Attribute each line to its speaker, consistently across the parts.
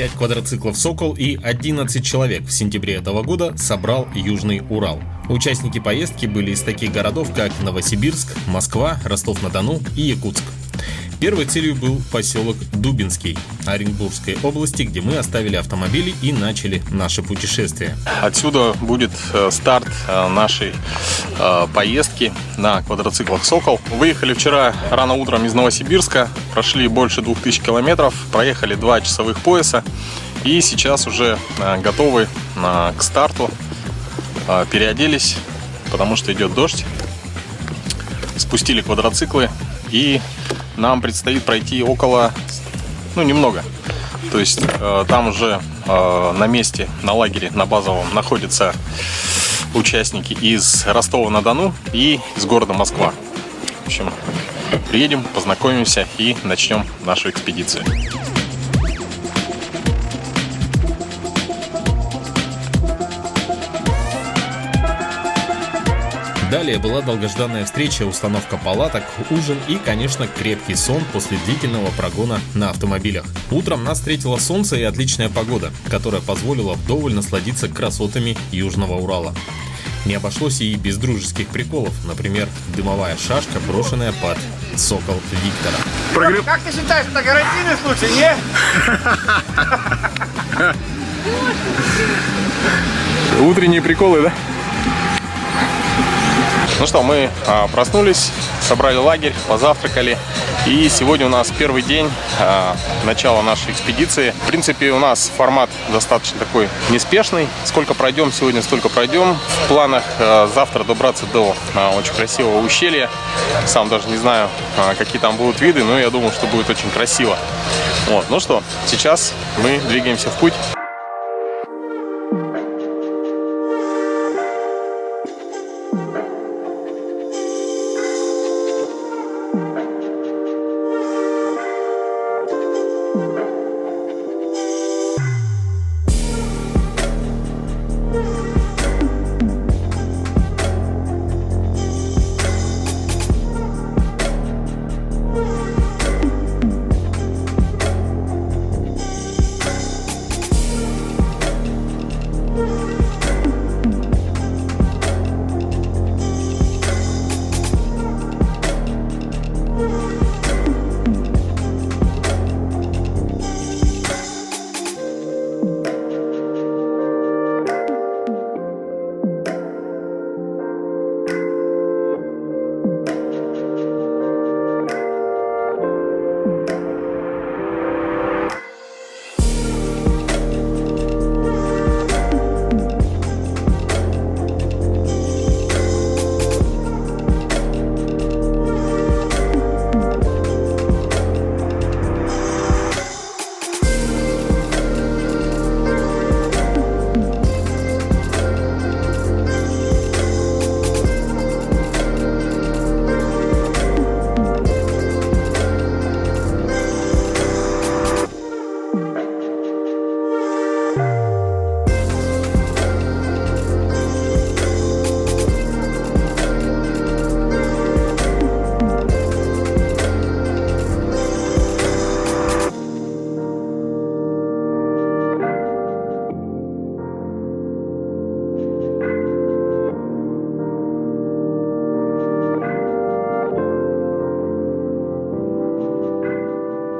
Speaker 1: 5 квадроциклов «Сокол» и 11 человек в сентябре этого года собрал Южный Урал. Участники поездки были из таких городов, как Новосибирск, Москва, Ростов-на-Дону и Якутск. Первой целью был поселок Дубинский Оренбургской области, где мы оставили автомобили и начали наше путешествие.
Speaker 2: Отсюда будет старт нашей поездки на квадроциклах «Сокол». Выехали вчера рано утром из Новосибирска, прошли больше 2000 километров, проехали 2 часовых пояса и сейчас уже готовы к старту. Переоделись, потому что идет дождь, спустили квадроциклы и нам предстоит пройти около, немного. То есть там уже на месте, на лагере, на базовом находятся участники из Ростова-на-Дону и из города Москва. В общем, приедем, познакомимся и начнем нашу экспедицию.
Speaker 1: Далее была долгожданная встреча, установка палаток, ужин и, конечно, крепкий сон после длительного прогона на автомобилях. Утром нас встретило солнце и отличная погода, которая позволила вдоволь насладиться красотами Южного Урала. Не обошлось и без дружеских приколов, например, дымовая шашка, брошенная под «Сокол» Виктора.
Speaker 3: Как ты считаешь, это гарантийный случай, не?
Speaker 2: Утренние приколы, да? Ну что, мы проснулись, собрали лагерь, позавтракали. И сегодня у нас первый день начала нашей экспедиции. В принципе, у нас формат достаточно такой неспешный. Сколько пройдем сегодня, столько пройдем. В планах завтра добраться до очень красивого ущелья. Сам даже не знаю, какие там будут виды, но я думаю, что будет очень красиво. Вот. Ну что, сейчас мы двигаемся в путь.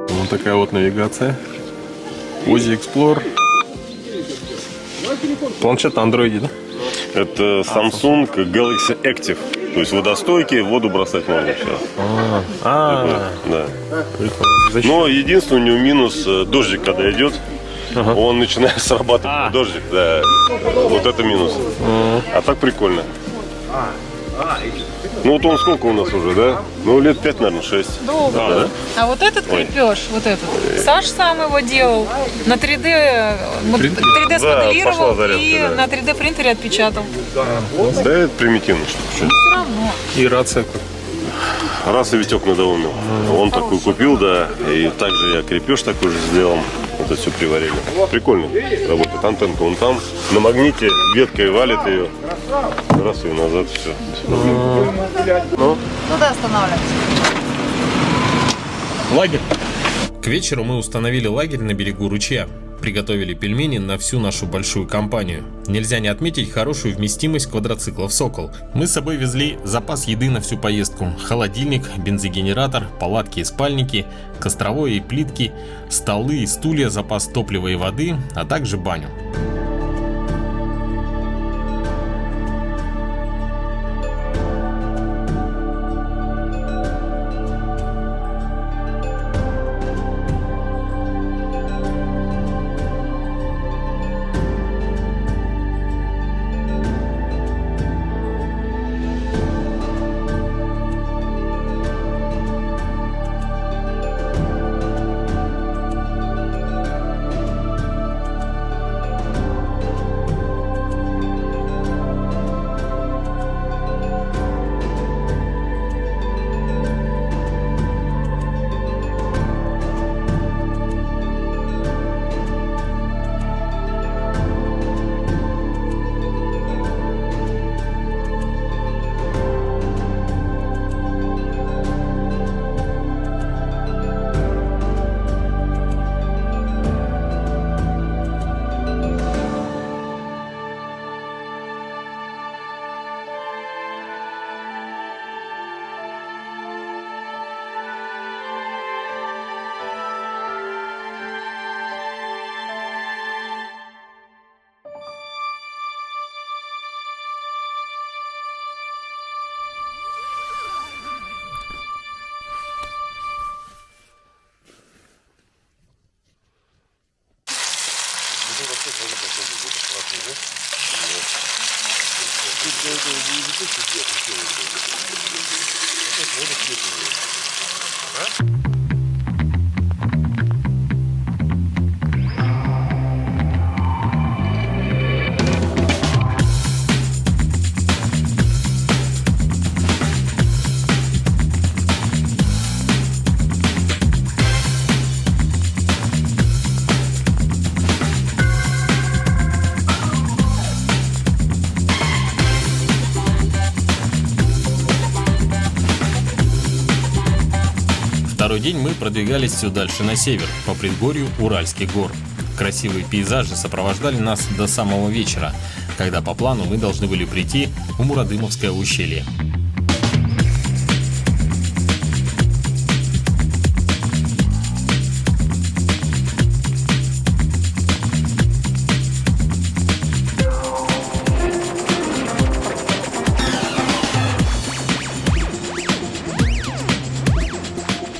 Speaker 2: Вот такая вот навигация. Uzi Explorer. Планшет на андроиде, да?
Speaker 4: Это Samsung Galaxy Active. То есть водостойкий, воду бросать можно сейчас. Да. Но единственное у него минус, дождик когда идет, он начинает срабатывать дождик, да. Вот это минус. А так прикольно. Ну вот он сколько у нас уже, да? Ну лет 5, наверное, 6.
Speaker 5: Долго.
Speaker 4: Да?
Speaker 5: А вот этот крепеж, вот этот, Саш сам его делал, на 3D, 3D смоделировал,
Speaker 4: пошла зарядка,
Speaker 5: и
Speaker 4: да.
Speaker 5: на 3D принтере отпечатал.
Speaker 4: Да, это примитивно что-то.
Speaker 5: Все равно.
Speaker 2: И рация как?
Speaker 4: Раз и Витек надоумил. Он такой купил, да. И также я крепеж такой же сделал. Это все приварили. Прикольно работает. Антенка вон там. На магните веткой валит ее. Раз и назад все.
Speaker 5: Туда останавливаемся.
Speaker 2: Лагерь.
Speaker 1: К вечеру мы установили лагерь на берегу ручья. Приготовили пельмени на всю нашу большую компанию. Нельзя не отметить хорошую вместимость квадроциклов «Сокол». Мы с собой везли запас еды на всю поездку. Холодильник, бензогенератор, палатки и спальники, костровое и плитки, столы и стулья, запас топлива и воды, а также баню. Второй день мы продвигались все дальше на север, по предгорью Уральских гор. Красивые пейзажи сопровождали нас до самого вечера, когда по плану мы должны были прийти в Мурадымовское ущелье.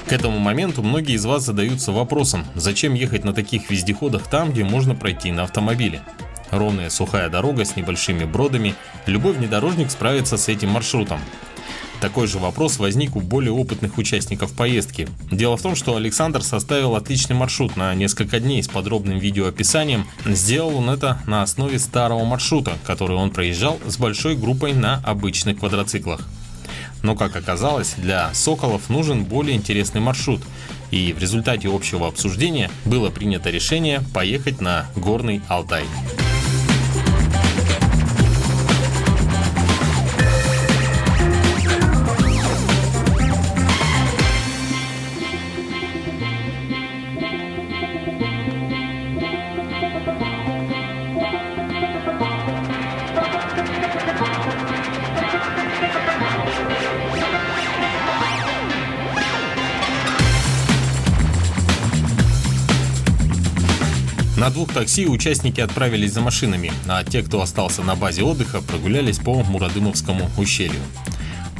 Speaker 1: К этому моменту многие из вас задаются вопросом, зачем ехать на таких вездеходах там, где можно пройти на автомобиле. Ровная сухая дорога с небольшими бродами, любой внедорожник справится с этим маршрутом. Такой же вопрос возник у более опытных участников поездки. Дело в том, что Александр составил отличный маршрут на несколько дней с подробным видеоописанием. Сделал он это на основе старого маршрута, который он проезжал с большой группой на обычных квадроциклах. Но, как оказалось, для «Соколов» нужен более интересный маршрут, и в результате общего обсуждения было принято решение поехать на Горный Алтай. На двух такси участники отправились за машинами, а те, кто остался на базе отдыха, прогулялись по Мурадымовскому ущелью.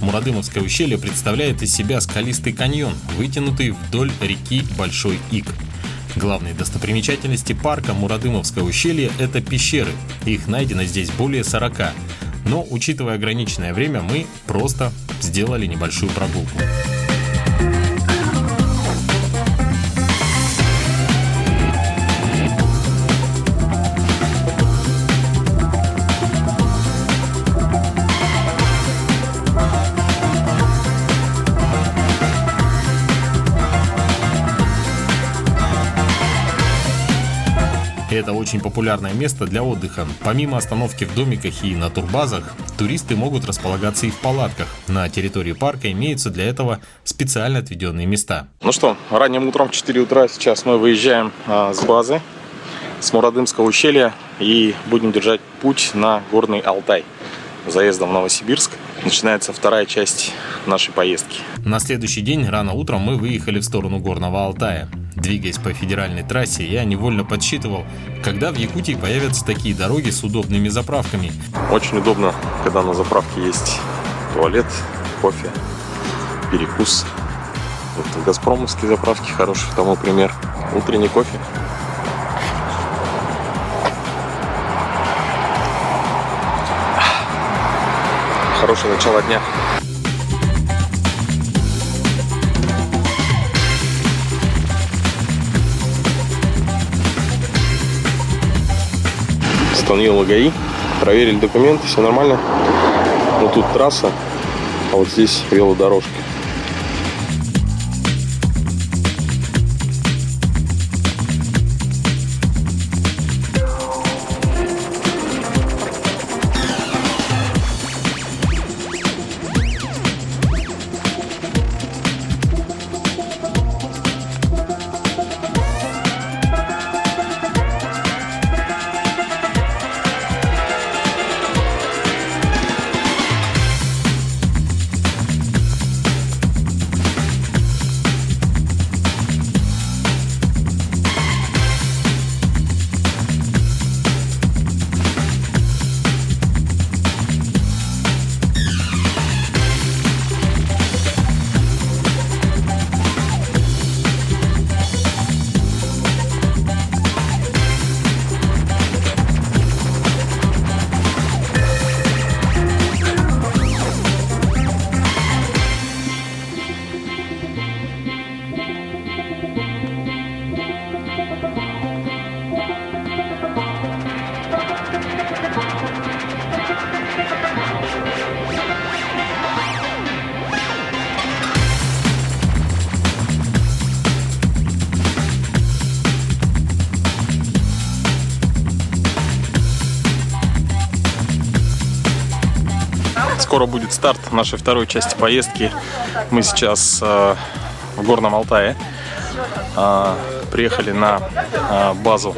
Speaker 1: Мурадымовское ущелье представляет из себя скалистый каньон, вытянутый вдоль реки Большой Ик. Главные достопримечательности парка Мурадымовское ущелье – это пещеры. Их найдено здесь более 40. Но, учитывая ограниченное время, мы просто сделали небольшую прогулку. Это очень популярное место для отдыха. Помимо остановки в домиках и на турбазах, туристы могут располагаться и в палатках. На территории парка имеются для этого специально отведенные места.
Speaker 2: Ну что, ранним утром в 4 утра сейчас мы выезжаем с базы. с Мурадымского ущелья и будем держать путь на Горный Алтай. Заездом в Новосибирск начинается вторая часть нашей поездки.
Speaker 1: На следующий день рано утром мы выехали в сторону Горного Алтая. Двигаясь по федеральной трассе, я невольно подсчитывал, когда в Якутии появятся такие дороги с удобными заправками.
Speaker 2: Очень удобно, когда на заправке есть туалет, кофе, перекус. Вот газпромовские заправки хороший тому пример. Утренний кофе. Хорошее начало дня. Остановил ГАИ, проверили документы, все нормально. Но тут трасса, а вот здесь велодорожка. Скоро будет старт нашей второй части поездки. Мы сейчас в Горном Алтае. Приехали на базу.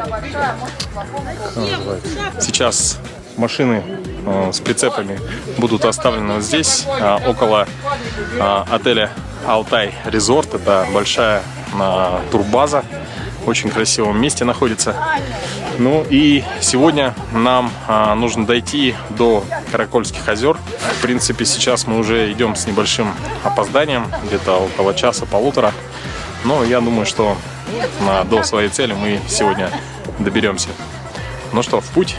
Speaker 2: Сейчас машины с прицепами будут оставлены вот здесь, около отеля Алтай Резорт. Это большая турбаза. В очень красивом месте находится. Ну и сегодня нам нужно дойти до Каракольских озер. В принципе, сейчас мы уже идем с небольшим опозданием, где-то около часа-полутора. Но я думаю, что до своей цели мы сегодня доберемся. Ну что, в путь!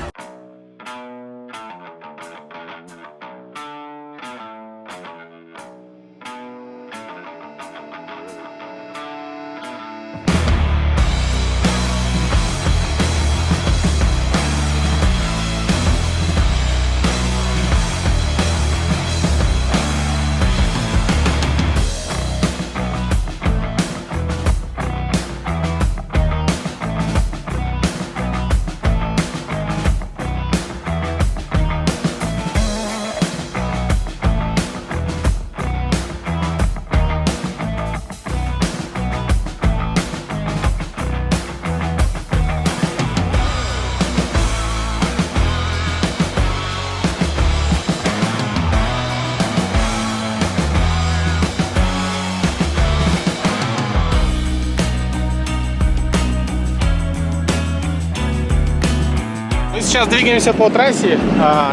Speaker 2: Мы сейчас двигаемся по трассе,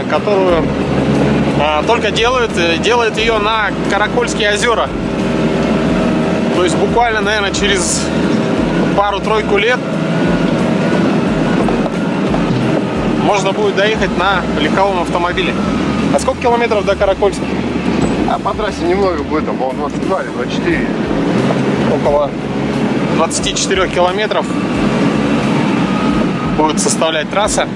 Speaker 2: которую только делают ее на Каракольские озера. То есть буквально, наверное, через пару-тройку лет можно будет доехать на легковом автомобиле. А сколько километров до Каракольских?
Speaker 3: А по трассе немного будет, там, по-моему, 22 или 24.
Speaker 2: Около 24 километров будет составлять трасса.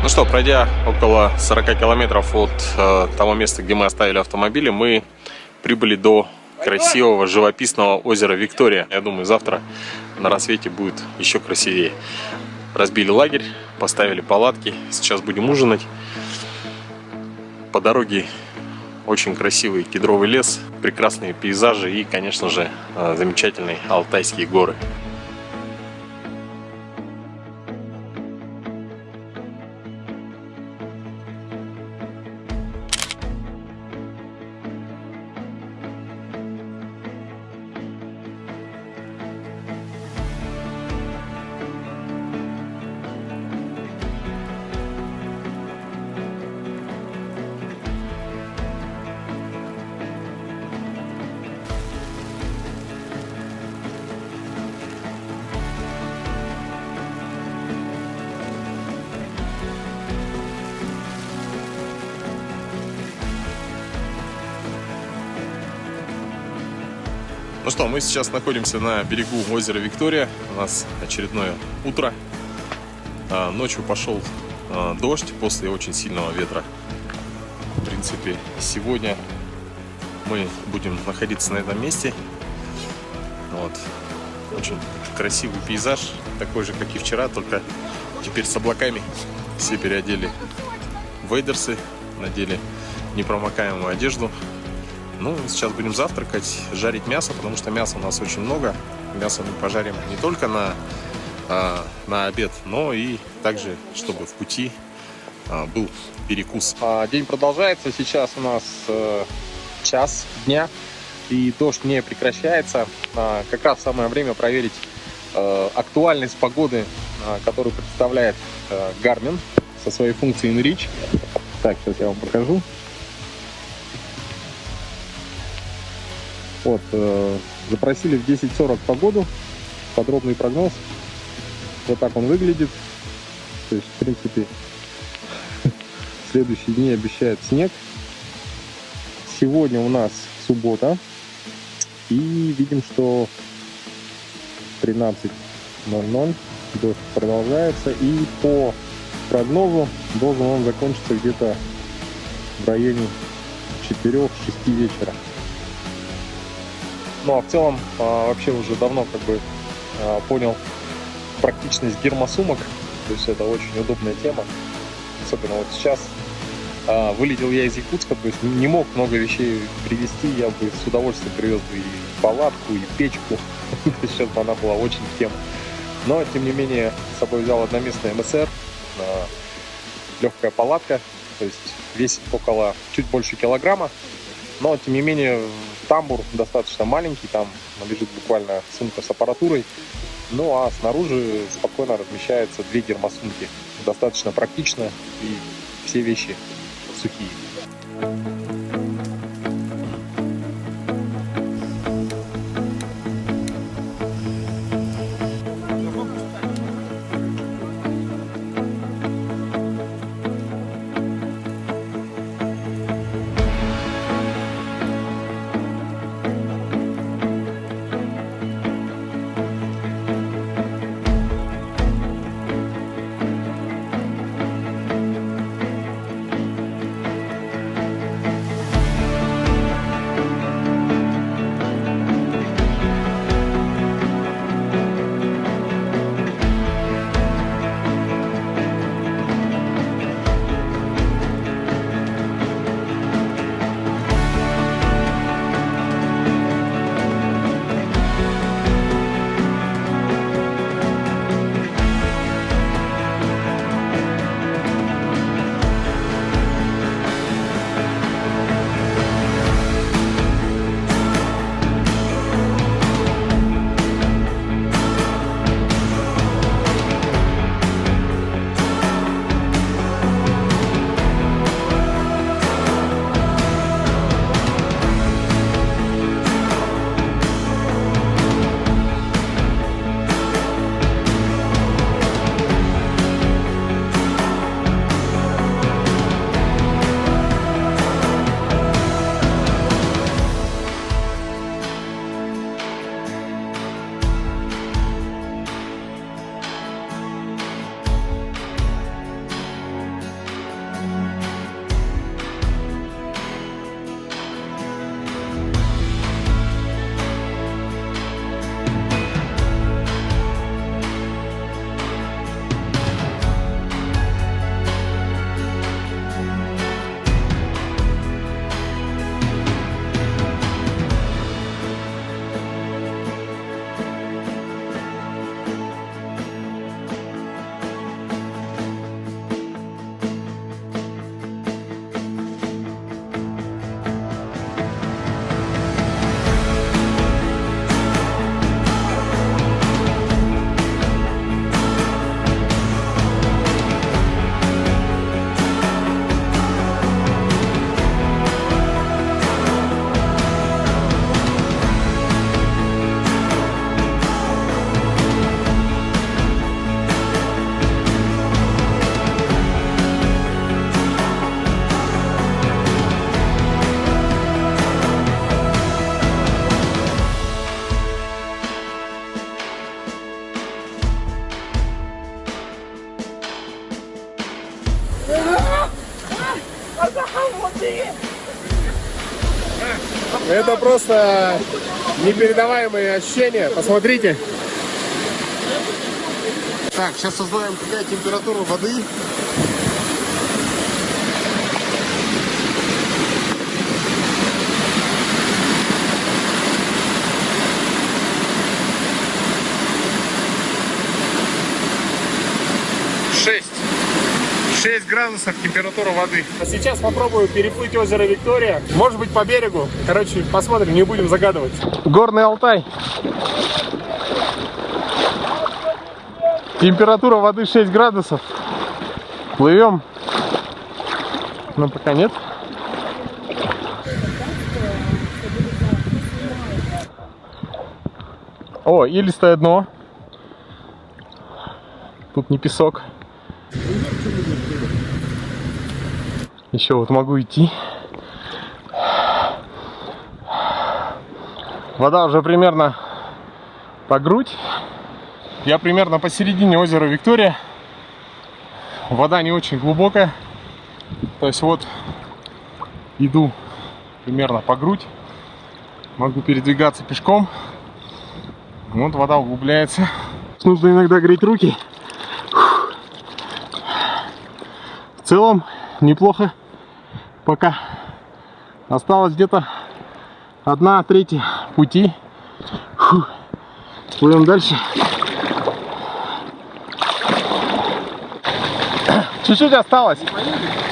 Speaker 2: Ну что, пройдя около 40 километров от того места, где мы оставили автомобили, мы прибыли до красивого живописного озера Виктория. Я думаю, завтра на рассвете будет еще красивее. Разбили лагерь, поставили палатки, сейчас будем ужинать. По дороге очень красивый кедровый лес, прекрасные пейзажи и, конечно же, замечательные Алтайские горы. Ну что, мы сейчас находимся на берегу озера Виктория. У нас очередное утро. Ночью пошел дождь после очень сильного ветра. В принципе, сегодня мы будем находиться на этом месте. Вот. Очень красивый пейзаж, такой же, как и вчера, только теперь с облаками. Все переодели вейдерсы, надели непромокаемую одежду. Ну, сейчас будем завтракать, жарить мясо, потому что мяса у нас очень много. Мясо мы пожарим не только на обед, но и также, чтобы в пути был перекус. День продолжается, сейчас у нас час дня, и дождь не прекращается. Как раз самое время проверить актуальность погоды, которую представляет Garmin со своей функцией InReach. Так, сейчас я вам покажу. Вот, запросили в 10:40 погоду, подробный прогноз. Вот так он выглядит. То есть, в принципе, в следующие дни обещают снег. Сегодня у нас суббота. И видим, что 13:00 дождь продолжается. И по прогнозу должен он закончиться где-то в районе 4-6 вечера. Ну а в целом вообще уже давно понял практичность гермосумок. То есть это очень удобная тема. Особенно вот сейчас. Вылетел я из Якутска, то есть не мог много вещей привезти. Я бы с удовольствием привез бы и палатку, и печку. Сейчас бы она была очень в тему. Но тем не менее с собой взял одноместный МСР. Легкая палатка. То есть весит чуть больше килограмма. Но тем не менее тамбур достаточно маленький, там лежит буквально сумка с аппаратурой. Ну а снаружи спокойно размещаются 2 гермосумки. Достаточно практично, и все вещи сухие.
Speaker 3: Это просто непередаваемые ощущения. Посмотрите. Так, сейчас узнаем, какая температура воды. Шесть градусов температура воды. А сейчас попробую переплыть озеро Виктория. Может быть, по берегу. Короче, посмотрим, не будем загадывать. Горный Алтай. Температура воды 6 градусов. Плывем. Но пока нет. О, илистое дно. Тут не песок. Еще вот могу идти. Вода уже примерно по грудь. Я примерно посередине озера Виктория. Вода не очень глубокая. То есть вот иду примерно по грудь. Могу передвигаться пешком. Вот вода углубляется. Нужно иногда греть руки. В целом неплохо. Пока осталось где-то 1/3 пути. Плывем дальше. Чуть-чуть осталось.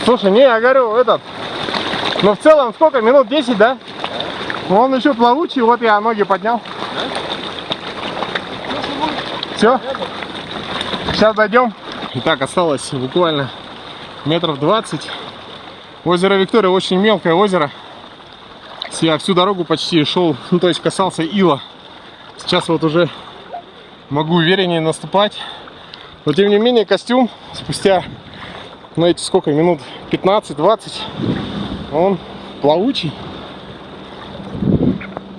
Speaker 3: Слушай, не, я говорю, но в целом сколько? Минут 10, да? Он еще плавучий, вот я ноги поднял. Все. Сейчас дойдем. Итак, осталось буквально метров 20. Озеро Виктория очень мелкое озеро. Я всю дорогу почти шел, ну то есть касался ила. Сейчас вот уже могу увереннее наступать. Но тем не менее костюм спустя, ну эти сколько, минут 15-20, он плавучий.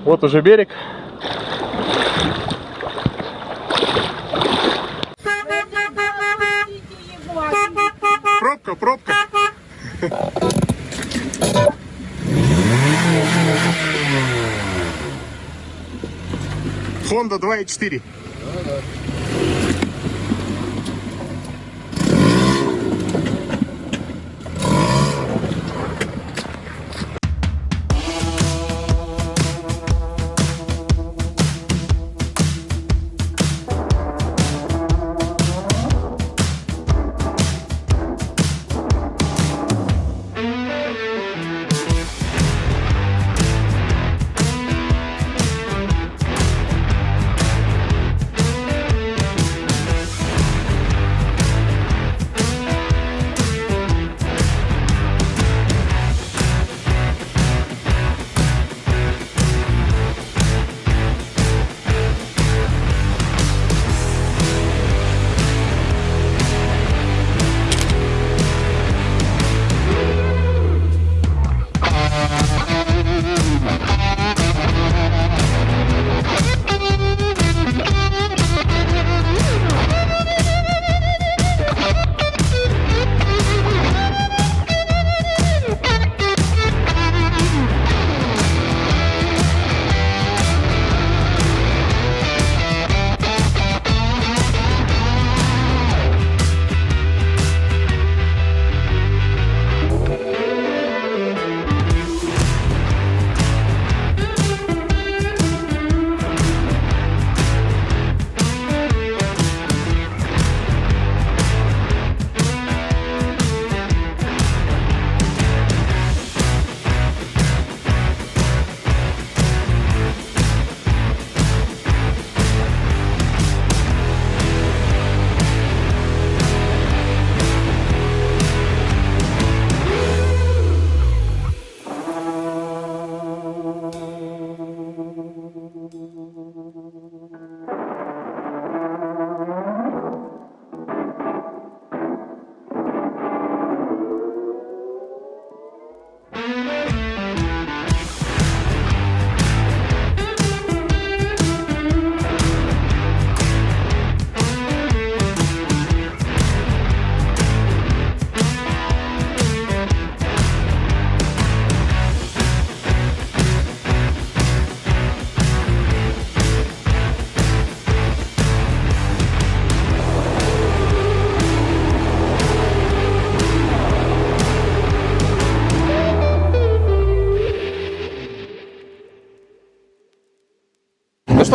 Speaker 3: Вот уже берег. Пробка. Honda 2.4.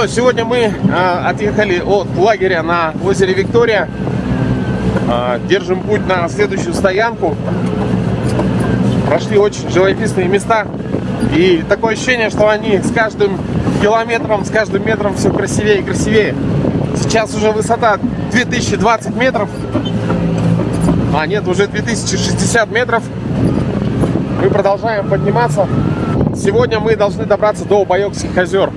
Speaker 3: что, сегодня мы отъехали от лагеря на озере Виктория. Держим путь на следующую стоянку. Прошли очень живописные места. И такое ощущение, что они с каждым километром, с каждым метром все красивее и красивее. Сейчас уже высота 2020 метров. А нет, уже 2060 метров. Мы продолжаем подниматься. Сегодня мы должны добраться до Байокских озер.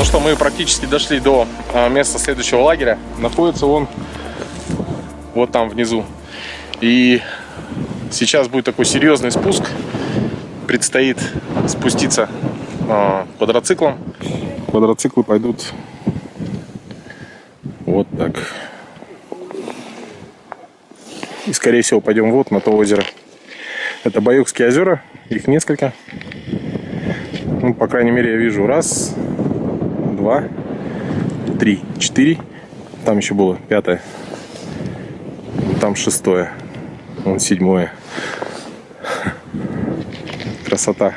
Speaker 3: Что мы практически дошли до места следующего лагеря. Находится он вот там внизу. И сейчас будет такой серьезный спуск. Предстоит спуститься квадроциклом. Квадроциклы пойдут вот так. И скорее всего пойдем вот на то озеро. Это Байокские озера. Их несколько. Ну, по крайней мере, я вижу раз, 2, 3, 4. Там еще было 5. Там 6. Вон 7. Красота.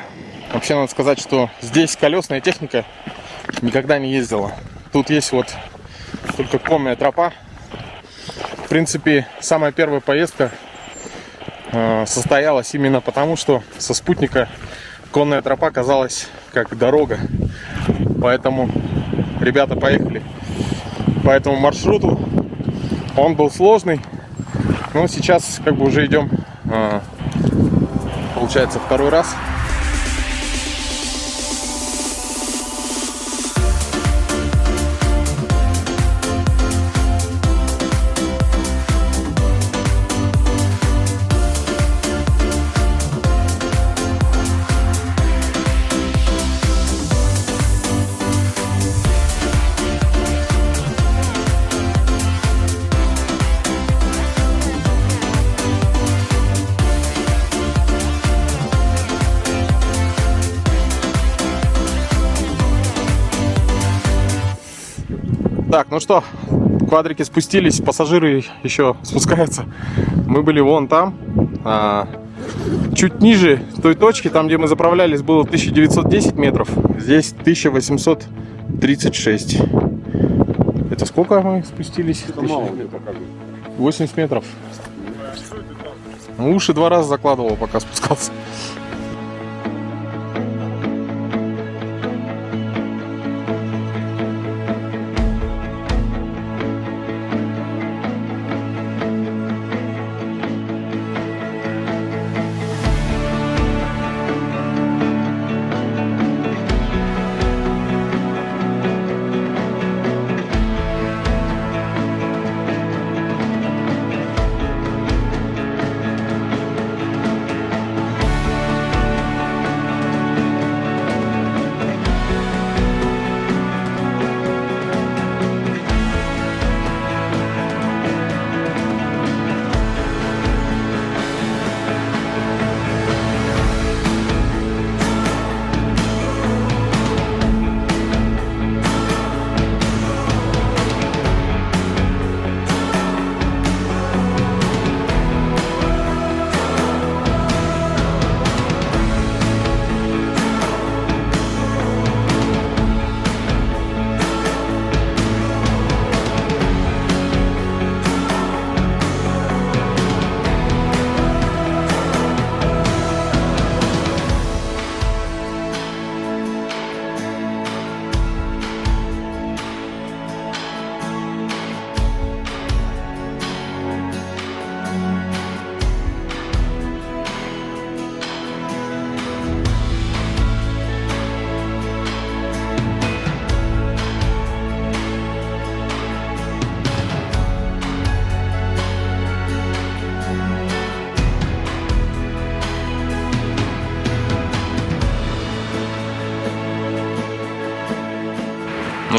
Speaker 3: Вообще надо сказать, что здесь колесная техника никогда не ездила. Тут есть вот только конная тропа. В принципе, самая первая поездка состоялась именно потому, что со спутника конная тропа казалась как дорога. Поэтому ребята поехали по этому маршруту. Он был сложный, но сейчас как бы уже идем, получается, второй раз. Так, ну что, квадрики спустились, пассажиры еще спускаются. Мы были вон там, чуть ниже той точки, там где мы заправлялись, было 1910 метров. Здесь 1836. Это сколько мы спустились? Это мало, 80 метров. Уши 2 раза закладывал, пока спускался.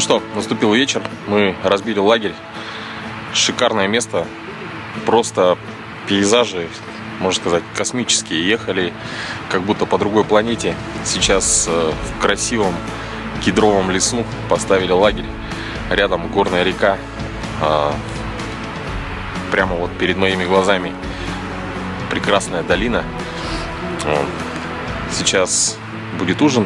Speaker 2: что, наступил вечер, мы разбили лагерь. Шикарное место, просто пейзажи, можно сказать, космические. Ехали как будто по другой планете. Сейчас в красивом кедровом лесу поставили лагерь. Рядом горная река. Прямо вот перед моими глазами прекрасная долина. Сейчас будет ужин.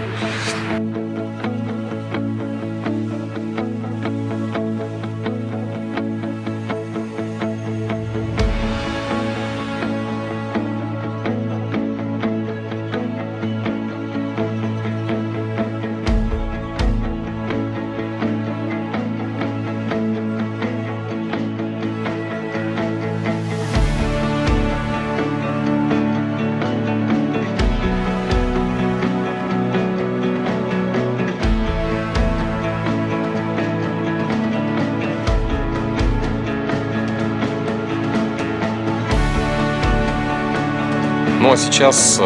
Speaker 2: Ну а сейчас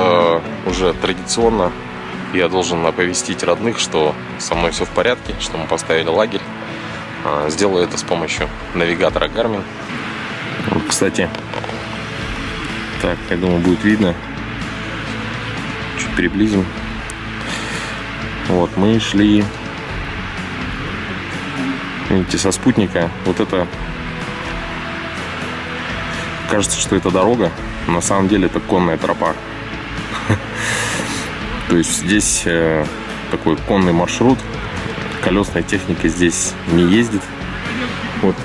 Speaker 2: уже традиционно я должен оповестить родных, что со мной все в порядке, что мы поставили лагерь. Сделаю это с помощью навигатора Garmin. Вот, кстати, так, я думаю, будет видно. Чуть приблизим. Вот, мы шли, видите, со спутника. Вот это, кажется, что это дорога. На самом деле это конная тропа. То есть здесь такой конный маршрут. Колесная техника здесь не ездит. Вот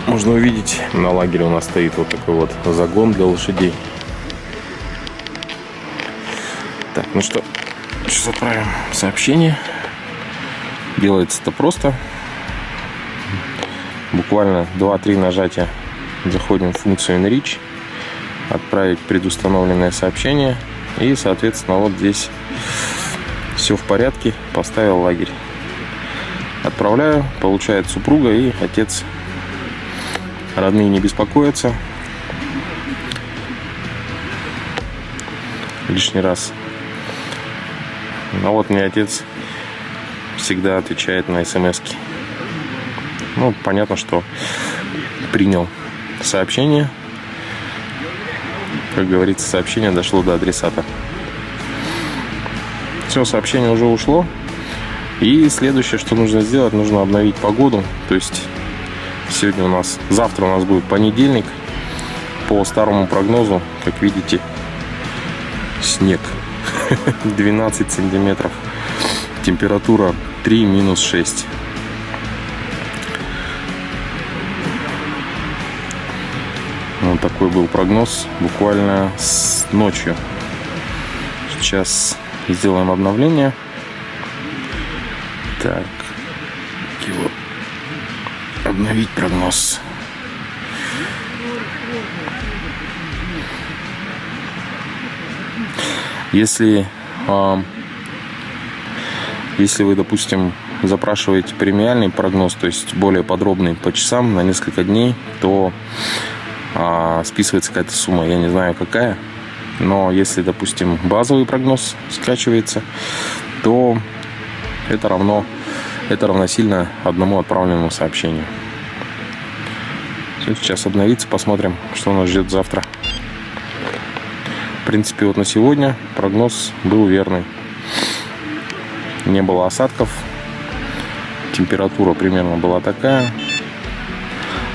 Speaker 2: можно увидеть, на лагере у нас стоит вот такой вот загон для лошадей. Так, ну что, сейчас отправим сообщение. Делается это просто. Буквально 2-3 нажатия. Заходим в функцию Enrich. Отправить предустановленное сообщение. И, соответственно, вот здесь все в порядке. Поставил лагерь. Отправляю. Получает супруга и отец. Родные не беспокоятся. Лишний раз. А вот мне отец всегда отвечает на смс-ки. Ну, понятно, что принял сообщение. Как говорится, сообщение дошло до адресата. Все, сообщение уже ушло. И следующее, что нужно сделать, нужно обновить погоду. То есть сегодня у нас, завтра у нас будет понедельник. По старому прогнозу, как видите, снег 12 сантиметров. Температура 3-6. Вот такой был прогноз буквально с ночью. Сейчас сделаем обновление. Так, его обновить прогноз. Если вы, допустим, запрашиваете премиальный прогноз, то есть более подробный по часам на несколько дней, то списывается какая-то сумма, я не знаю какая. Но если, допустим, базовый прогноз скачивается, то это равносильно одному отправленному сообщению. Все, сейчас обновится, посмотрим, что нас ждет завтра. В принципе, вот на сегодня прогноз был верный. Не было осадков. Температура примерно была такая.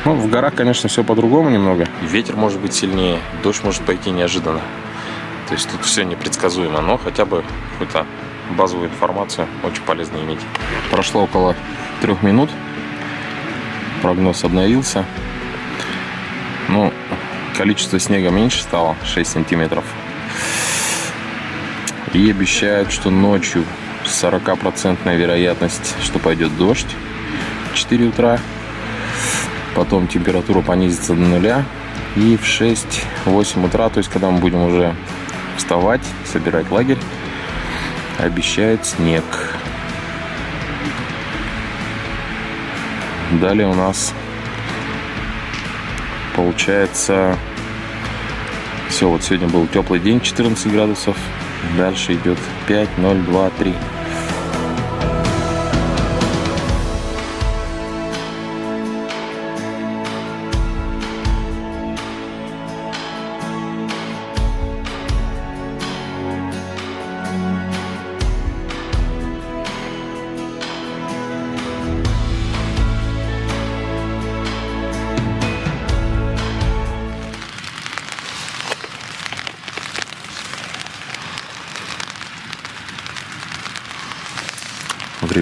Speaker 2: Ну, в горах, конечно, все по-другому немного. Ветер может быть сильнее, дождь может пойти неожиданно. То есть тут все непредсказуемо, но хотя бы какую-то базовую информацию очень полезно иметь. Прошло около 3 минут. Прогноз обновился. Ну, количество снега меньше стало, 6 сантиметров. И обещают, что ночью 40% вероятность, что пойдет дождь в 4 утра. Потом температура понизится до 0. И в 6-8 утра, то есть когда мы будем уже вставать, собирать лагерь, обещают снег. Далее у нас получается все. Вот сегодня был теплый день, 14 градусов. Дальше идет 5, 0, 2, 3.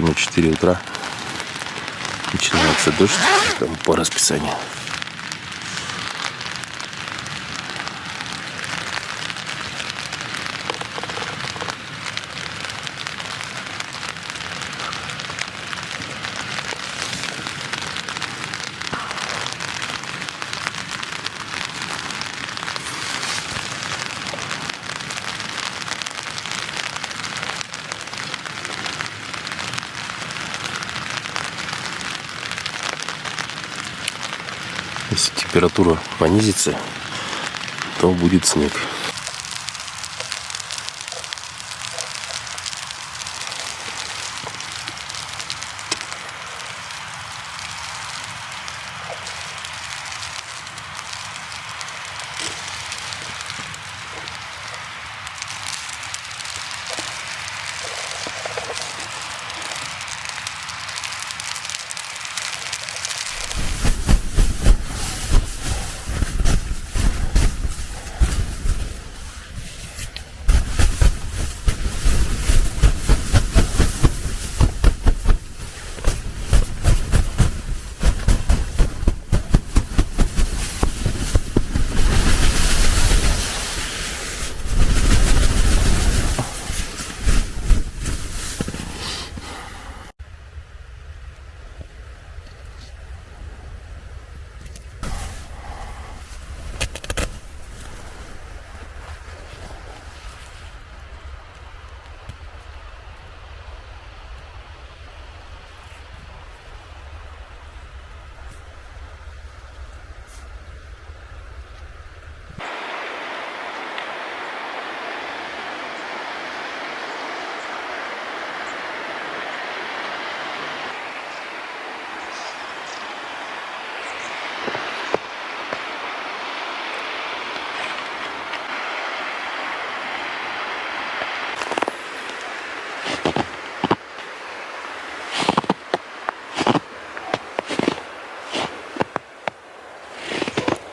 Speaker 6: время 4 утра. Начинается дождь, там по расписанию. Если температура понизится, то будет снег.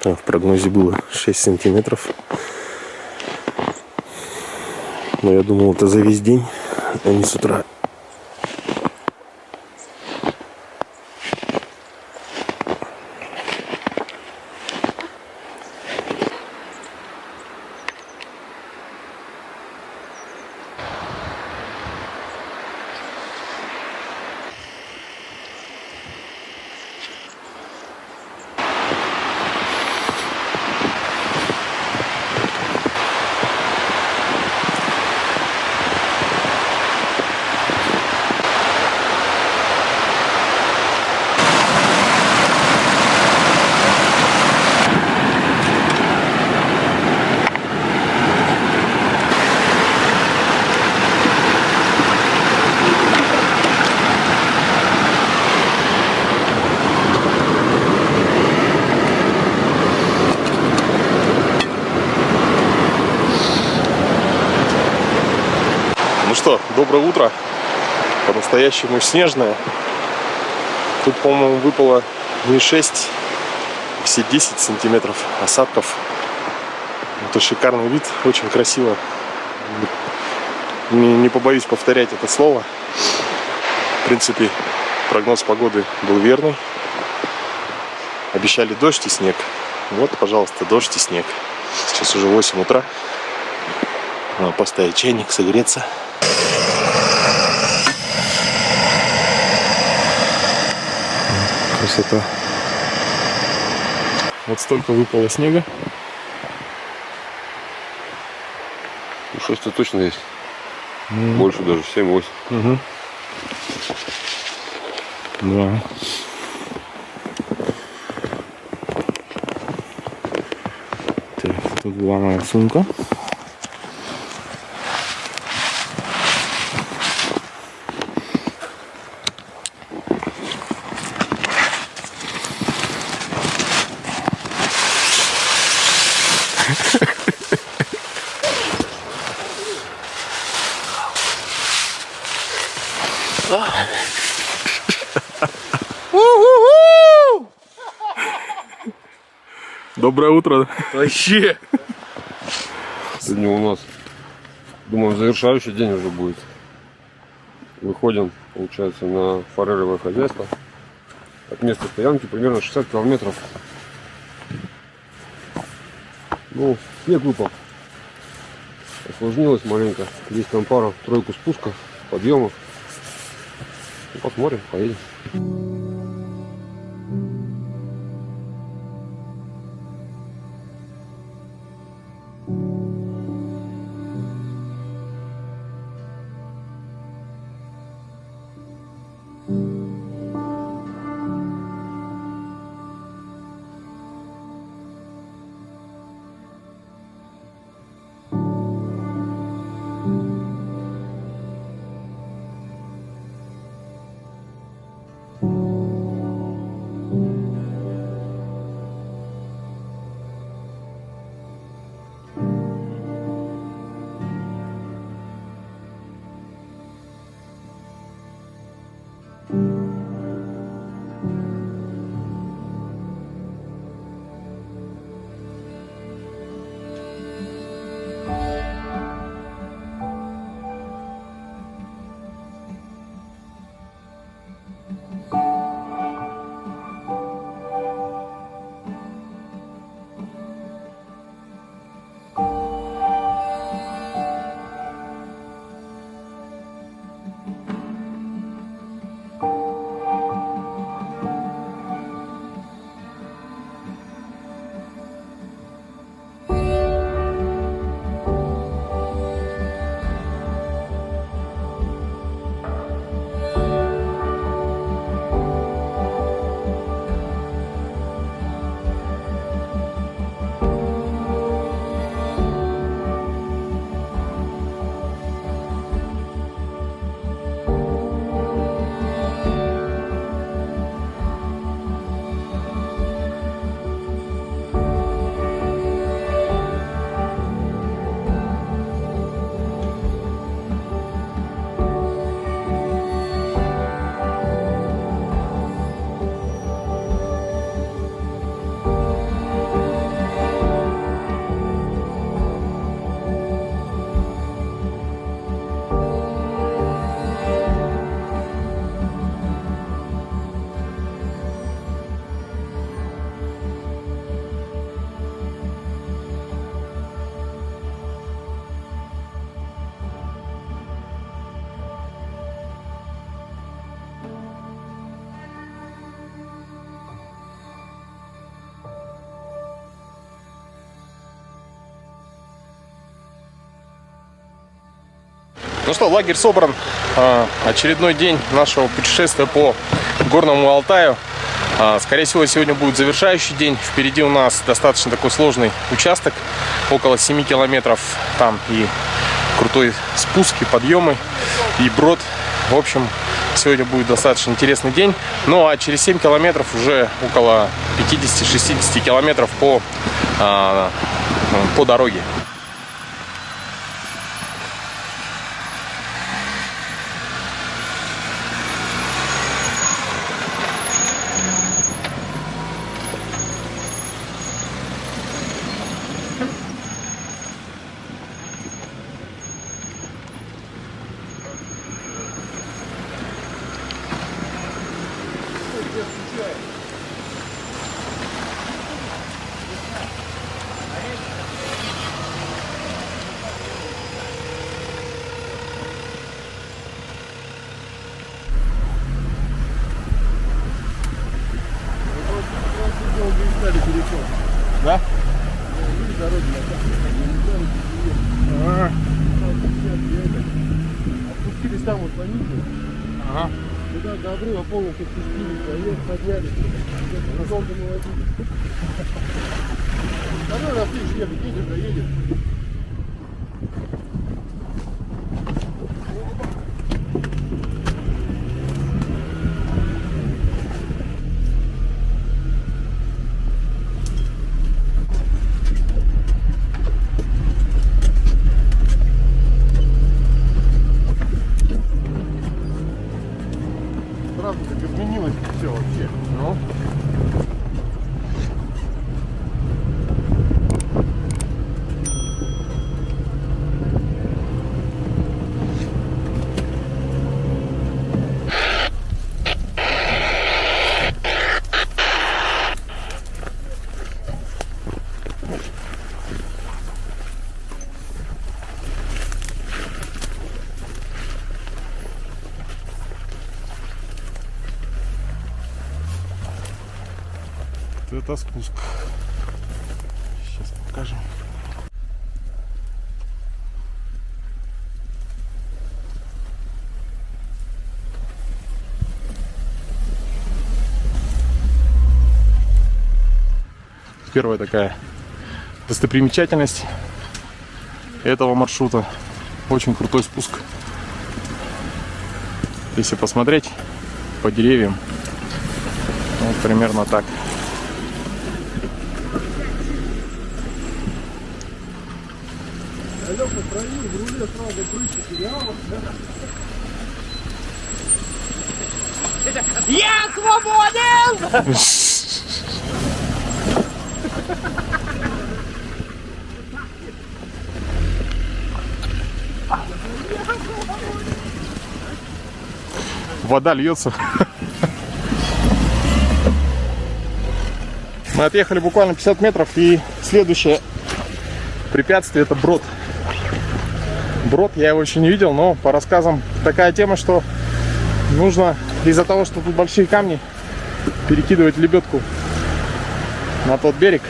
Speaker 6: В прогнозе было 6 сантиметров. Но я думал, это за весь день, а не с утра.
Speaker 3: Ну что, доброе утро. По-настоящему снежное. Тут, по-моему, выпало не 6, все 10 сантиметров осадков. Это шикарный вид, очень красиво. Не побоюсь повторять это слово. В принципе, прогноз погоды был верный. Обещали дождь и снег. Вот, пожалуйста, дождь и снег. Сейчас уже 8 утра. Надо поставить чайник, согреться. Красота. Вот столько выпало снега.
Speaker 4: 6 точно есть. Больше даже, 7-8.
Speaker 3: Угу. Да. Так, тут была моя сумка. Доброе утро.
Speaker 4: Вообще. Сегодня у нас, думаю, завершающий день уже будет.
Speaker 7: выходим, получается, на форелевое хозяйство. От места стоянки примерно 60 километров. Ну, снег выпал. Осложнилось маленько. Есть там пару-тройку спусков, подъемов. Ну, посмотрим, поедем.
Speaker 2: Ну что, лагерь собран. Очередной день нашего путешествия по Горному Алтаю. Скорее всего, сегодня будет завершающий день. Впереди у нас достаточно такой сложный участок, около 7 километров. Там и крутой спуск, и подъемы, и брод. В общем, сегодня будет достаточно интересный день. Ну а через 7 километров уже около 50-60 километров по дороге.
Speaker 3: Да? Опустились там вот по ниже. Ага. Туда до обрыва полностью спустились, наверх поднялись. Потом домолодили. Второй раз видишь, едет, доедет. Сразу как изменилось все вообще. Ну. это спуск. Сейчас покажем. Первая такая достопримечательность этого маршрута. Очень крутой спуск. Если посмотреть по деревьям, вот примерно так.
Speaker 8: Я свободен!
Speaker 3: Вода льется. Мы отъехали буквально 50 метров, и следующее препятствие — это брод. Брод, я его еще не видел, но по рассказам такая тема, что нужно из-за того, что тут большие камни, перекидывать лебедку на тот берег.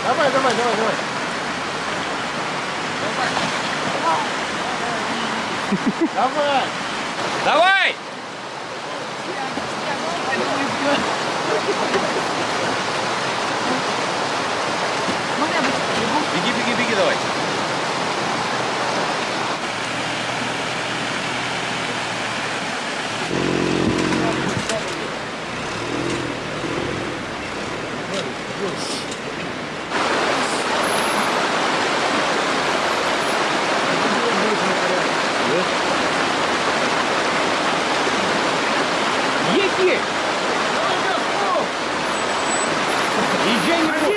Speaker 3: Давай, давай, давай, давай. Давай.
Speaker 8: Давай! Беги, беги, беги, давай. Едь! Езжай на пол!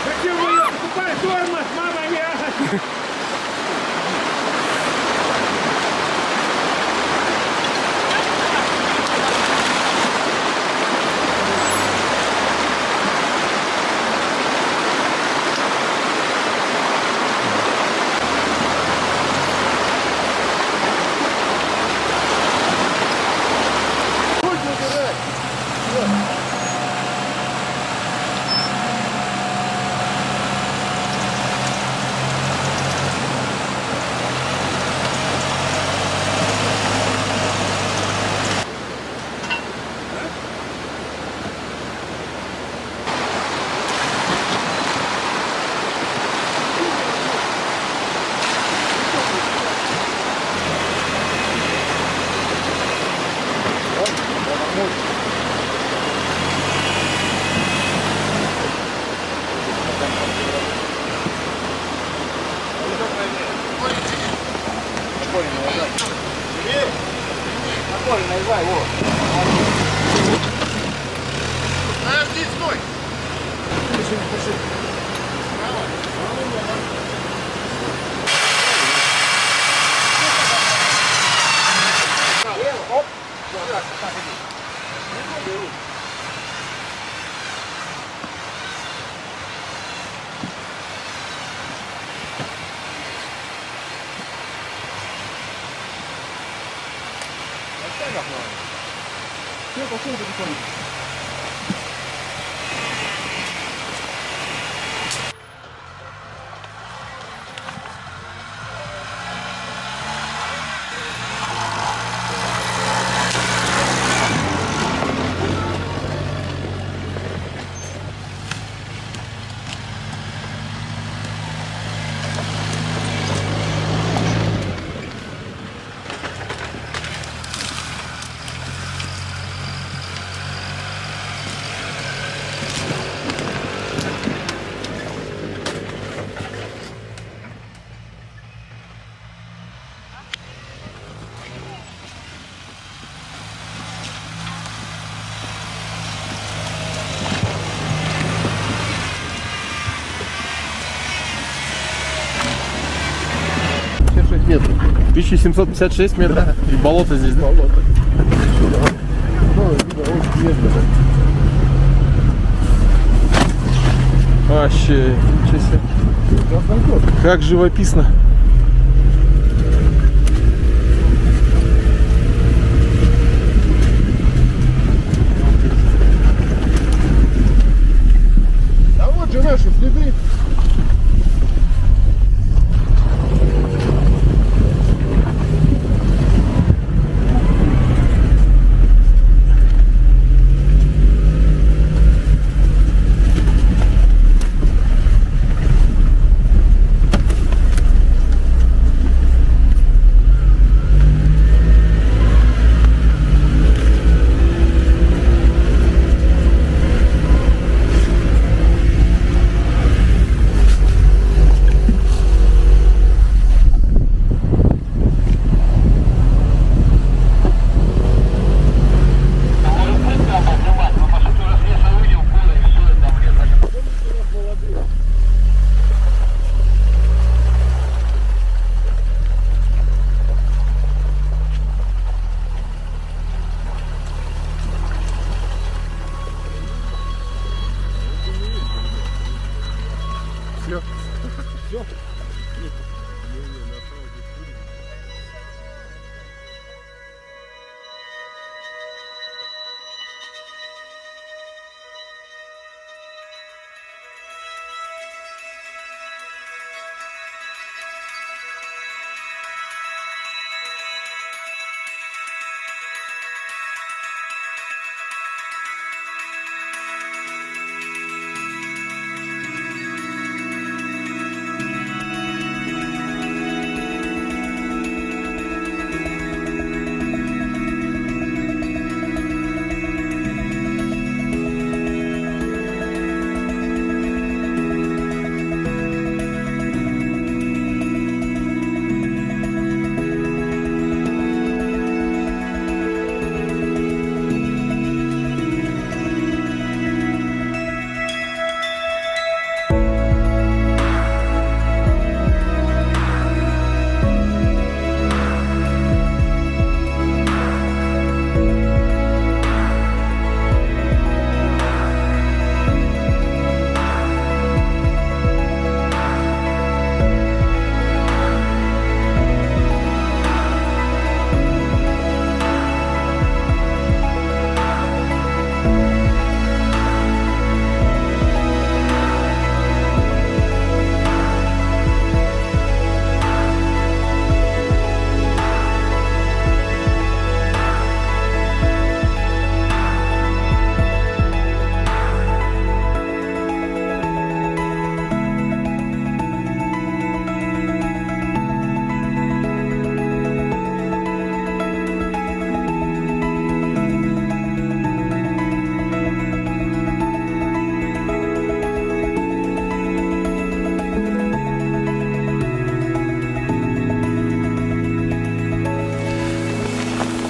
Speaker 8: Зачем вы покупали тормоз, мама, я!
Speaker 3: Метров. 1756 метров. Да. И болото здесь. Да? Болото. Вообще, ничего себе. Как живописно. А вот же наши следы.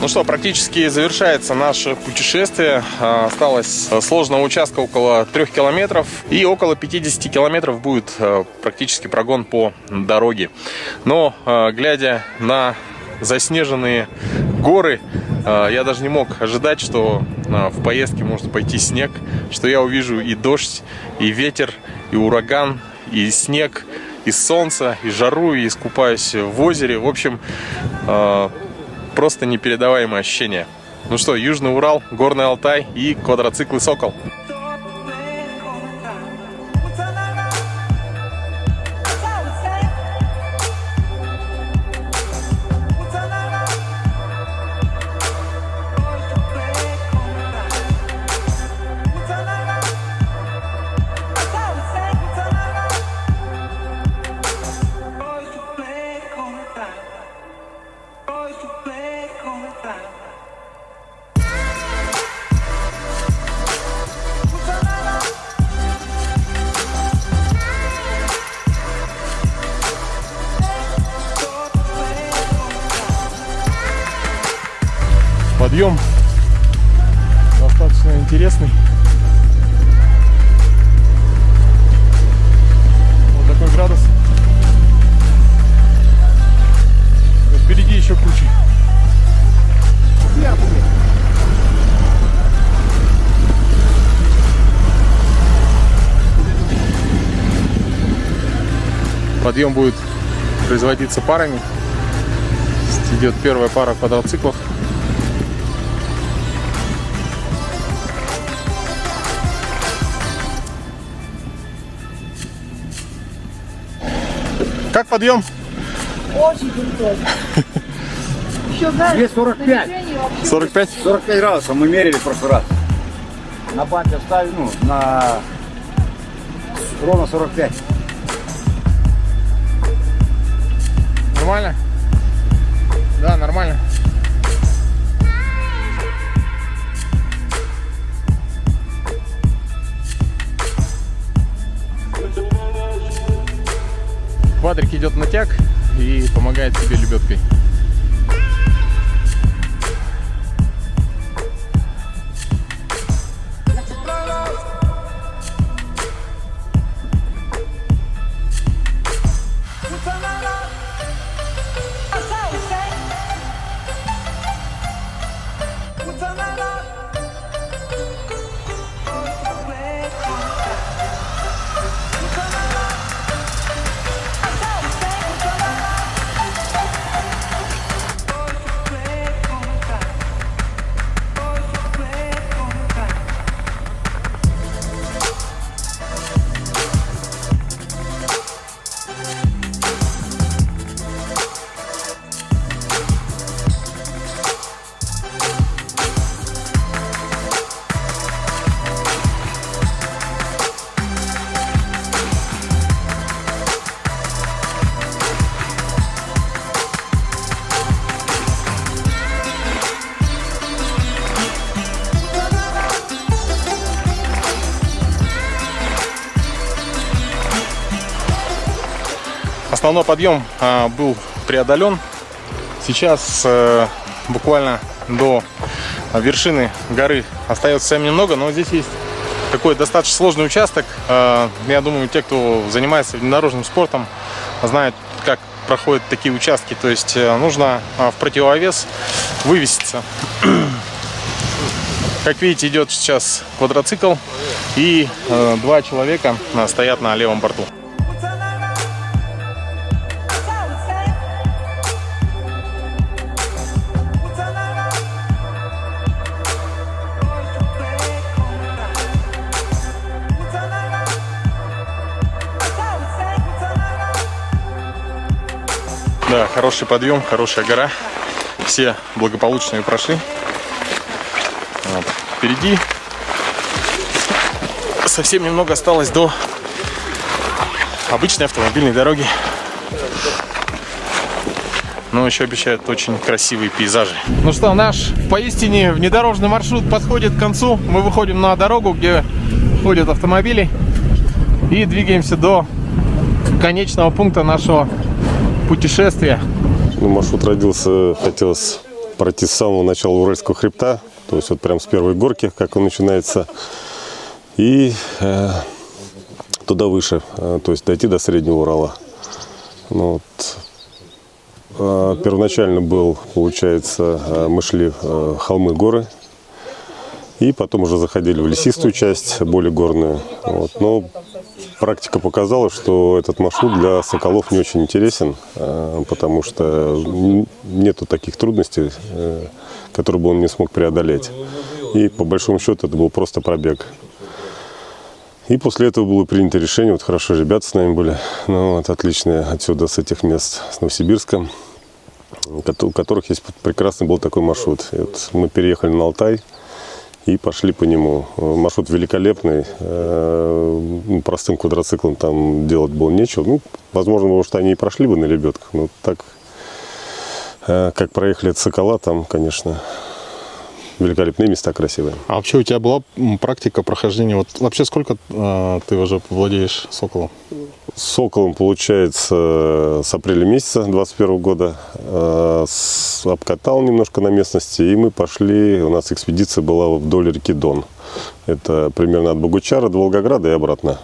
Speaker 2: Ну что, практически завершается наше путешествие. Осталось сложного участка около 3 километров. И около 50 километров будет практически прогон по дороге. Но, глядя на заснеженные горы, я даже не мог ожидать, что в поездке может пойти снег, что я увижу и дождь, и ветер, и ураган, и снег, и солнце, и жару, и искупаюсь в озере. В общем, просто непередаваемые ощущения. Ну что, Южный Урал, Горный Алтай и квадроциклы «Сокол».
Speaker 3: Подъем достаточно интересный. Вот такой градус. И впереди еще круче. Подъем будет производиться парами. Идет первая пара квадроциклов. Как подъем?
Speaker 9: Очень крутой. Еще, знаешь,
Speaker 7: 45.
Speaker 3: 45?
Speaker 7: 45 градусов мы мерили в прошлый раз. На банке оставили, ну, на ровно 45.
Speaker 3: Нормально? Да, нормально. Квадрик идет на тяг и помогает себе лебедкой. Основной подъем был преодолен. Сейчас буквально до вершины горы остается совсем немного, но здесь есть такой достаточно сложный участок. Я думаю, те, кто занимается внедорожным спортом, знают, как проходят такие участки. То есть нужно в противовес вывеситься. Как видите, идет сейчас квадроцикл, и 2 человека стоят на левом борту. Да, хороший подъем, хорошая гора. Все благополучно ее прошли. Вот. Впереди совсем немного осталось до обычной автомобильной дороги. Но еще обещают очень красивые пейзажи. Ну что, наш поистине внедорожный маршрут подходит к концу. Мы выходим на дорогу, где ходят автомобили, и двигаемся до конечного пункта нашего путешествия.
Speaker 4: Ну, маршрут родился, хотелось пройти с самого начала Уральского хребта, то есть вот прям с первой горки, как он начинается, и туда выше, то есть дойти до Среднего Урала. Ну, вот, первоначально получается, мы шли холмы, горы, и потом уже заходили в лесистую часть, более горную. Вот. Но практика показала, что этот маршрут для соколов не очень интересен, потому что нету таких трудностей, которые бы он не смог преодолеть. И по большому счету это был просто пробег. И после этого было принято решение, вот хорошо, ребята с нами были, ну, вот, отличные отсюда, с этих мест, с Новосибирска, у которых есть прекрасный был такой маршрут. И вот мы переехали на Алтай и пошли по нему. Маршрут великолепный, простым квадроциклом там делать было нечего. Ну, возможно, может, они и прошли бы на лебедках, но так, как проехали от Сокола, там, конечно, великолепные места, красивые.
Speaker 3: А вообще у тебя была практика прохождения? Вот вообще сколько ты уже владеешь Соколом?
Speaker 4: Соколом, получается, с апреля месяца 2021 года. Обкатал немножко на местности, и мы пошли, у нас экспедиция была вдоль реки Дон. Это примерно от Богучара до Волгограда и обратно.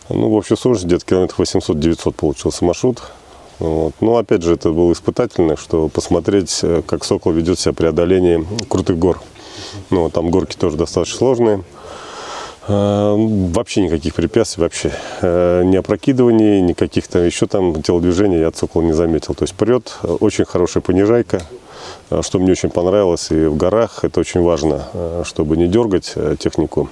Speaker 4: Ну, в общей сложности где-то километров 800-900 получился маршрут. Вот. Но опять же, это было испытательно, что посмотреть, как Сокол ведет себя при преодолении крутых гор. Ну, там горки тоже достаточно сложные. Вообще никаких препятствий, вообще. Ни опрокидываний, ни каких-то еще там телодвижений я от Сокола не заметил. То есть прет, очень хорошая понижайка, что мне очень понравилось. И в горах это очень важно, чтобы не дергать технику,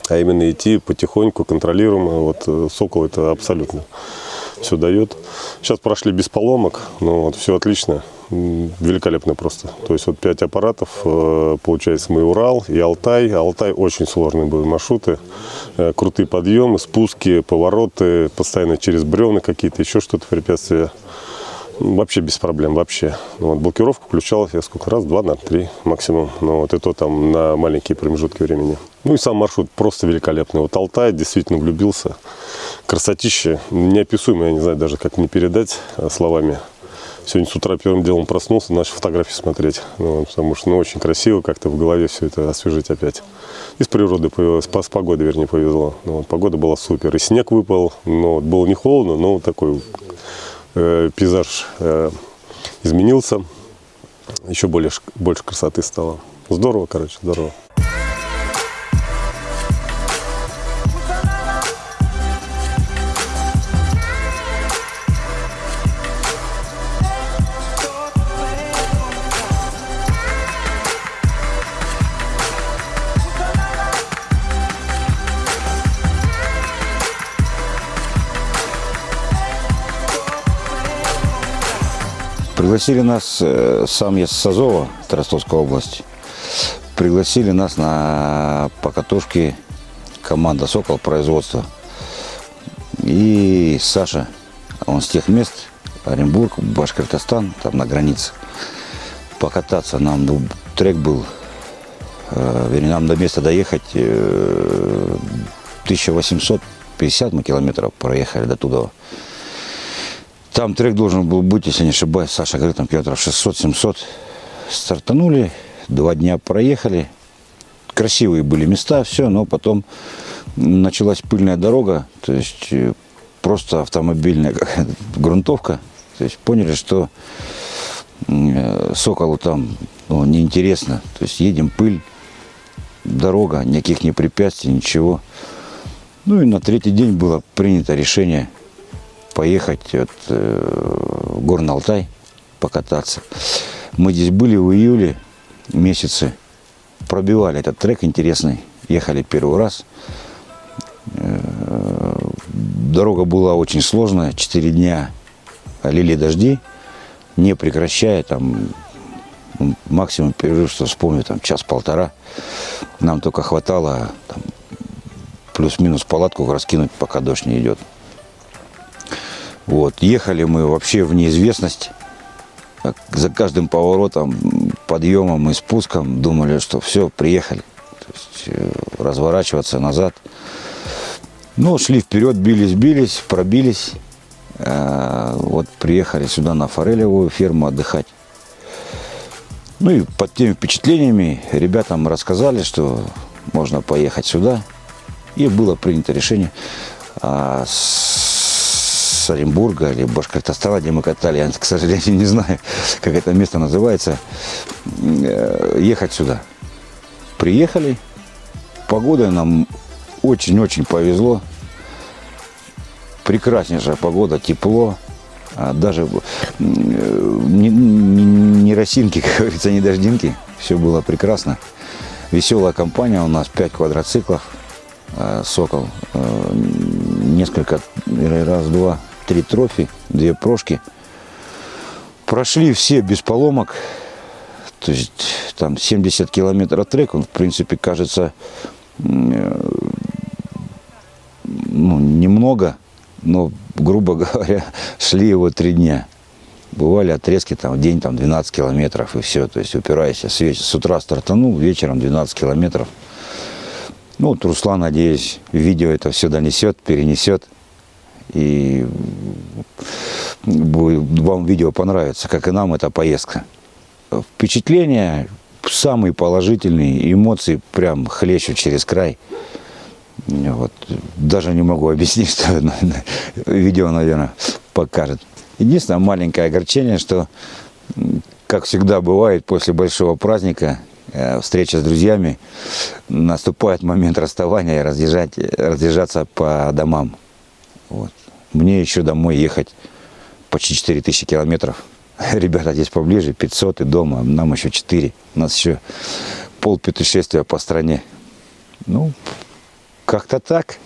Speaker 4: а именно идти потихоньку, контролируемо. Вот Сокол это абсолютно все дает. Сейчас прошли без поломок, но вот все отлично, великолепно просто. То есть вот 5 аппаратов, получается, мы Урал и Алтай. Алтай очень сложные были маршруты, крутые подъемы, спуски, повороты, постоянно через бревна какие-то, еще что-то, препятствия. Вообще без проблем, вообще. Вот, блокировку включал я сколько раз? 2, наверное, 3 максимум. Но вот и то там на маленькие промежутки времени. Ну и сам маршрут просто великолепный. Вот Алтай действительно влюбился. Красотища неописуемая, я не знаю даже, как мне передать словами. Сегодня с утра первым делом проснулся, начал фотографии смотреть. Ну, потому что очень красиво как-то в голове все это освежить опять. И с природы повезло, с погоды, вернее, повезло. Ну, вот, погода была супер. И снег выпал, но вот, было не холодно, но вот такой пейзаж изменился, еще больше красоты стало. Здорово, короче, здорово.
Speaker 7: Пригласили нас, сам я с Азова, Ростовской области, пригласили нас на покатушки команда «Сокол» производства. И Саша, он с тех мест, Оренбург, Башкортостан, там на границе, покататься. Нам трек был, вернее, нам до места доехать 1850 мы километров проехали до туда. Там трек должен был быть, если не ошибаюсь, Саша говорит, там километров 600-700. Стартанули, 2 дня проехали. Красивые были места, все, но потом началась пыльная дорога, то есть просто автомобильная грунтовка. То есть поняли, что Соколу там неинтересно. То есть едем, пыль, дорога, никаких ни препятствий, ничего. Ну и на 3-й день было принято решение поехать в Горный Алтай покататься. Мы здесь были в июле месяце, пробивали этот трек интересный, ехали первый раз. Дорога была очень сложная, 4 дня лили дожди, не прекращая, там максимум перерыв, что вспомню, там час-полтора. Нам только хватало там, плюс-минус палатку раскинуть, пока дождь не идет. Вот. Ехали мы вообще в неизвестность. За каждым поворотом, подъемом и спуском думали, что все, приехали. То есть разворачиваться назад. Ну, шли вперед, бились, пробились. Вот приехали сюда на форелевую ферму отдыхать. Ну и под теми впечатлениями ребятам рассказали, что можно поехать сюда. И было принято решение с Оренбурга или Башкортостана, где мы катали, я, к сожалению, не знаю, как это место называется, ехать сюда. Приехали. Погодой нам очень-очень повезло. Прекраснейшая погода, тепло. Даже не росинки, как говорится, не дождинки. Все было прекрасно. Веселая компания у нас, 5 квадроциклов. «Сокол». Несколько, раз, два, 3 трофи, 2 прошки. Прошли все без поломок. То есть там 70 километров трек, он в принципе кажется немного, но, грубо говоря, шли его 3 дня. Бывали отрезки там в день 12 километров и все. То есть упираясь, с утра стартанул, вечером 12 километров. Ну вот Руслан, надеюсь, видео это все донесет, перенесет. И вам видео понравится, как и нам эта поездка. Впечатления самые положительные, эмоции прям хлещут через край. Вот. Даже не могу объяснить, что видео, наверное, покажет. Единственное маленькое огорчение, что, как всегда бывает после большого праздника, встреча с друзьями, наступает момент расставания и разъезжаться по домам. Вот. Мне еще домой ехать почти 4000 километров. Ребята здесь поближе, 500 и дома, нам еще 4. У нас еще полпутешествия по стране. Ну, как-то так.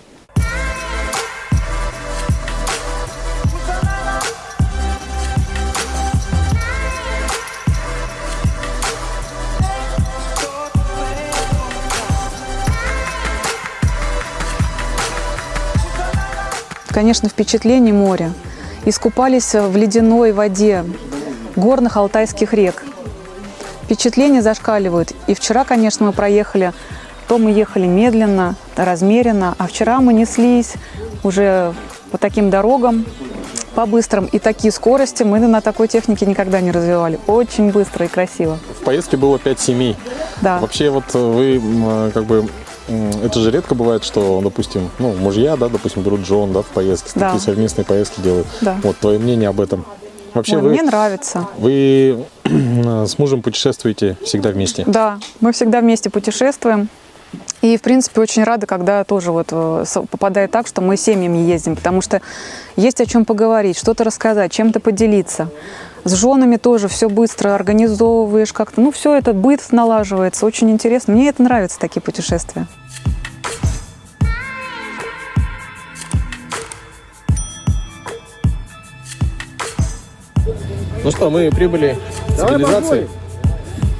Speaker 5: Конечно, впечатление моря. Искупались в ледяной воде горных алтайских рек. Впечатления зашкаливают. И вчера, конечно, мы проехали, то мы ехали медленно, размеренно, а вчера мы неслись уже по таким дорогам, по быстрым. И такие скорости мы на такой технике никогда не развивали. Очень быстро и красиво.
Speaker 3: В поездке было 5 семей.
Speaker 5: Да.
Speaker 3: Вообще вот вы как бы... Это же редко бывает, что, допустим, мужья, да, допустим, берут жен, да, в поездки,
Speaker 5: да.
Speaker 3: Такие совместные поездки делают.
Speaker 5: Да.
Speaker 3: Вот твое мнение об этом. Вообще
Speaker 5: мне нравится.
Speaker 3: Вы с мужем путешествуете всегда вместе?
Speaker 5: Да, мы всегда вместе путешествуем. И, в принципе, очень рады, когда тоже вот попадает так, что мы семьями ездим, потому что есть о чем поговорить, что-то рассказать, чем-то поделиться. С женами тоже все быстро организовываешь как-то. Все этот быт налаживается. Очень интересно. Мне это нравится, такие путешествия.
Speaker 1: Ну что, мы прибыли к цивилизации.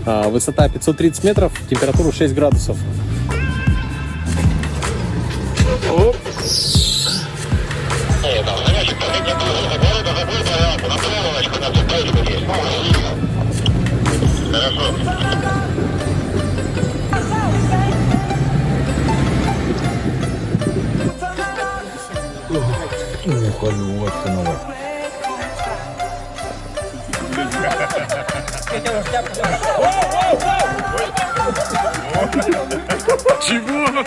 Speaker 1: Высота 530 метров, температура 6 градусов.
Speaker 8: Чего?